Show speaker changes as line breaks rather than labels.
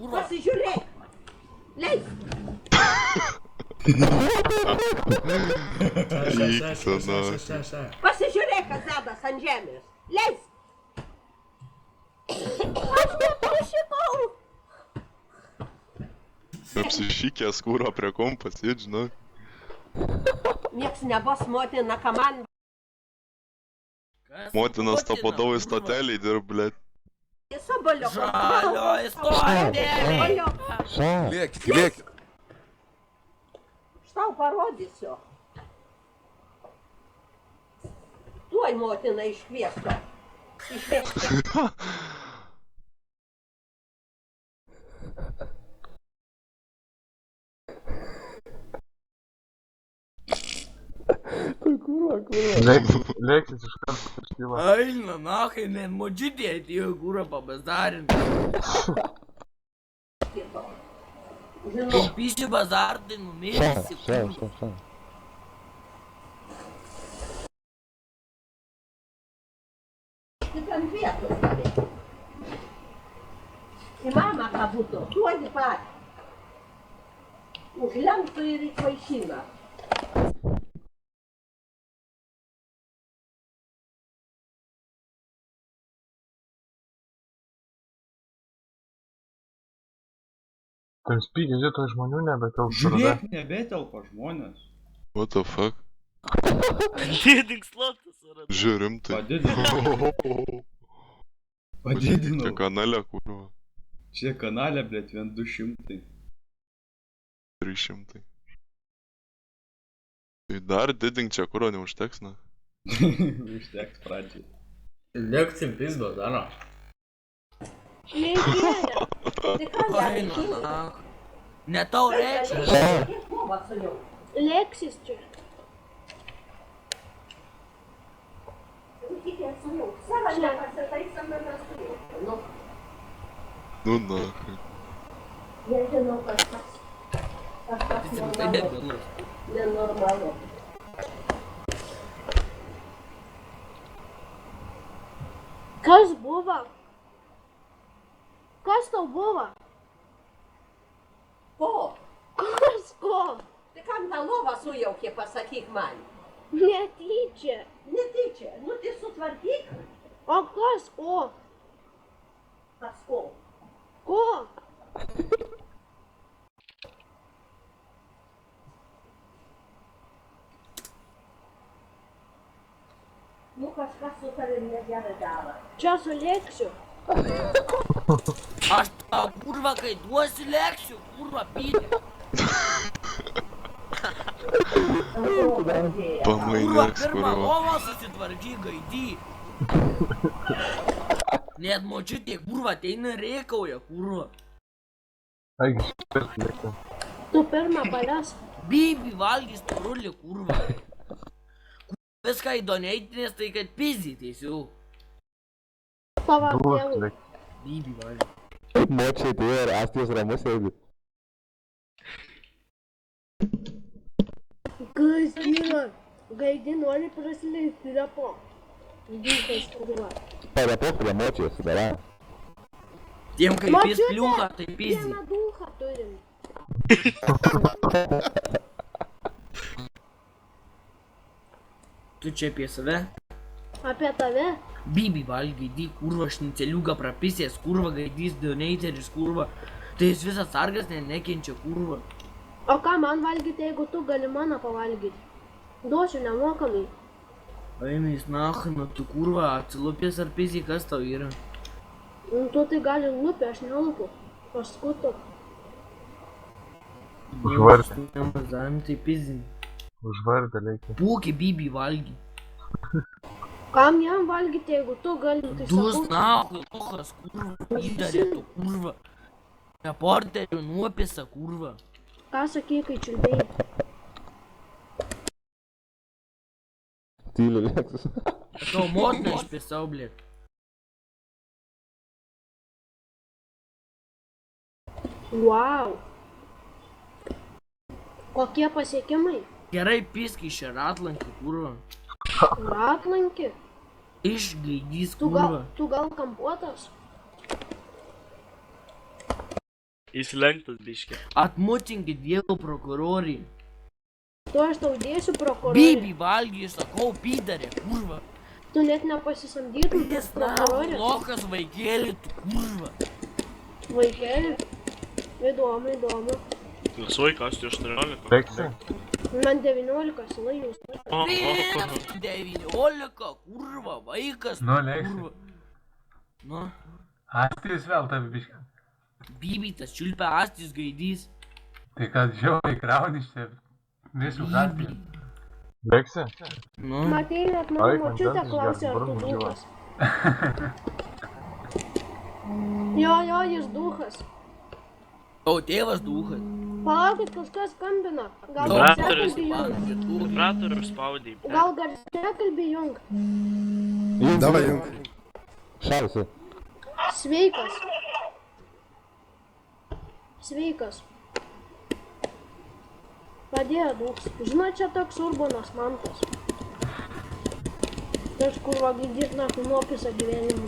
Pasižiūrėk. Leis. Pasižiūrėk, kas dedas ant žemės. Leis. Aš neprašykau.
Apsišykęs kūro prie kompas, jie žinok.
Nieks nebus motina, ką man.
Motinas tapadau į stotelį dirb, blėt.
Sobolio.
Žalio istorija.
Lėkit, lėkit.
Štau parodysiu. Tuoj motina iškviestų. Iškviestų.
Lėkis iš karto iškyla.
Eina, nahai, net močiutė atėjo kūrą pabazdarinti.
Žinau.
Piši bazardai numėsi.
Tik ant vietos galėtų. Į mamą ką būtų, tuoj pat. Užlenktų ir į kvaišyną.
Tam spygė, žitoj žmonių nebetelpa.
Žiūrėk, nebetelpa žmonės.
What the fuck?
Dėdink slotas, ar
Žiūrim tai.
Padidinau.
Čia kanalė kūro.
Čia kanalė, blėt, 200.
300. Tai dar didink čia kūro neužteks, na.
Užteks pradžiai.
Lėksim pizdo, daro.
Neįgėlė. Tai ką
Eina, nahai. Ne tau reikia.
Leksis čia.
Nu, nahai.
Nežinau, kažkas nenormalu. Kas buvo? Kas tau buvo? Ko? Kas ko? Tai kam tą lovą sujaukė, pasakyk man.
Netyčia.
Netyčia, nu tai sutvarkyk.
O kas ko?
Kas ko?
Ko?
Nu kažkas su tavim negerai daro.
Čia sulėksiu.
Aš tau kurva, kai duosiu lėksiu, kurva, pydė. Kurva,
Pamainės
pirmą
kūro.
lovą susitvarkyk, gaidy. Net močiutė, kurva, ateina ir rėkauja, kurva.
Eigi, šitas lėkė.
Tu pirmą palies.
Bibi valgys turulį, kurva. Viską įdoneitinės, tai kad pizį teisiu.
Pavardėjau.
Lėkė.
Bibi valgys.
Močiai tai ir Astijos ramus sėdi.
Kas yra? Gaidi nori prasileisti repo. Dykas kurva.
Parepok prie močiai sudara.
Tiem, kai pis pliūcha, tai pizį.
Vieną duchą turim.
Tu čia apie save?
Apie tave?
Bibi valgydį, kurva, šniceliuką prapisės, kurva, gaidys, doneiteris, kurva. Tai jis visas sargas nekenčia, kurva.
O ką man valgyti, jeigu tu gali mano pavalgyti? Duosiu nemokamai.
Eimės nachina, tu kurva, atsilupės ar pizį, kas tau yra?
Tu tai gali lupė, aš nelupu. Aš skutu.
Užvardė.
Nemazavim, tai pizį.
Užvardė lėkė.
Pūkį Bibi valgy.
Kam jam valgyti, jeigu tu gali, tai
Dus
sakau.
nahui, lochas, kurva, įdarė tu, kurva. Reporterių nuopisa, kurva.
Ką sakai, kai čiulbėjai?
Tyliai lėksis.
Tau motina išpisau, blėt.
Wow. Kokie pasiekimai?
Gerai piski šią ratlankį, kurva.
Ratlankį?
Išgaidys,
Tu gal,
kurva.
tu gal kampuotas?
Įsilenktas biškė.
Atmučinkit dievo prokurorį.
Tu aš tau dėsiu prokurorį.
Bibi valgy, sakau, pydarė, kurva.
Tu net nepasisamdytum tas prokurorės.
Lokas vaikėlį, tu kurva.
Vaikeli. Įdomu, įdomu.
Laisvai kasti 18.
Baigsi?
Man 19, sila jūs.
O,
19, kurva, vaikas.
Nu, leiksi.
Kurva. Nu,
Astijus vėl tavi biškė.
Bibi, tas čiulpia Astijus gaidys.
Tai kad žiauriai krauni čia visų gatvį. Baigsi?
Nu,
Matei, net mano
Eik, man
močiutė
dantis
klausė, ar
geras,
tu
burnas
duchas. Jo, jis duchas.
tavo tėvas duhas.
Palaukit, kažkas skambina. Gal
Operatorius.
garsiakalbį jung.
Operatorius spaudė.
Gal garsiakalbį jung.
Давай, Šausi.
Sveikas. Sveikas. Padėjo duks. Žinot, čia toks Urbanas Mantas. Toks kurva girdėt, na, nuopisa gyvenimą.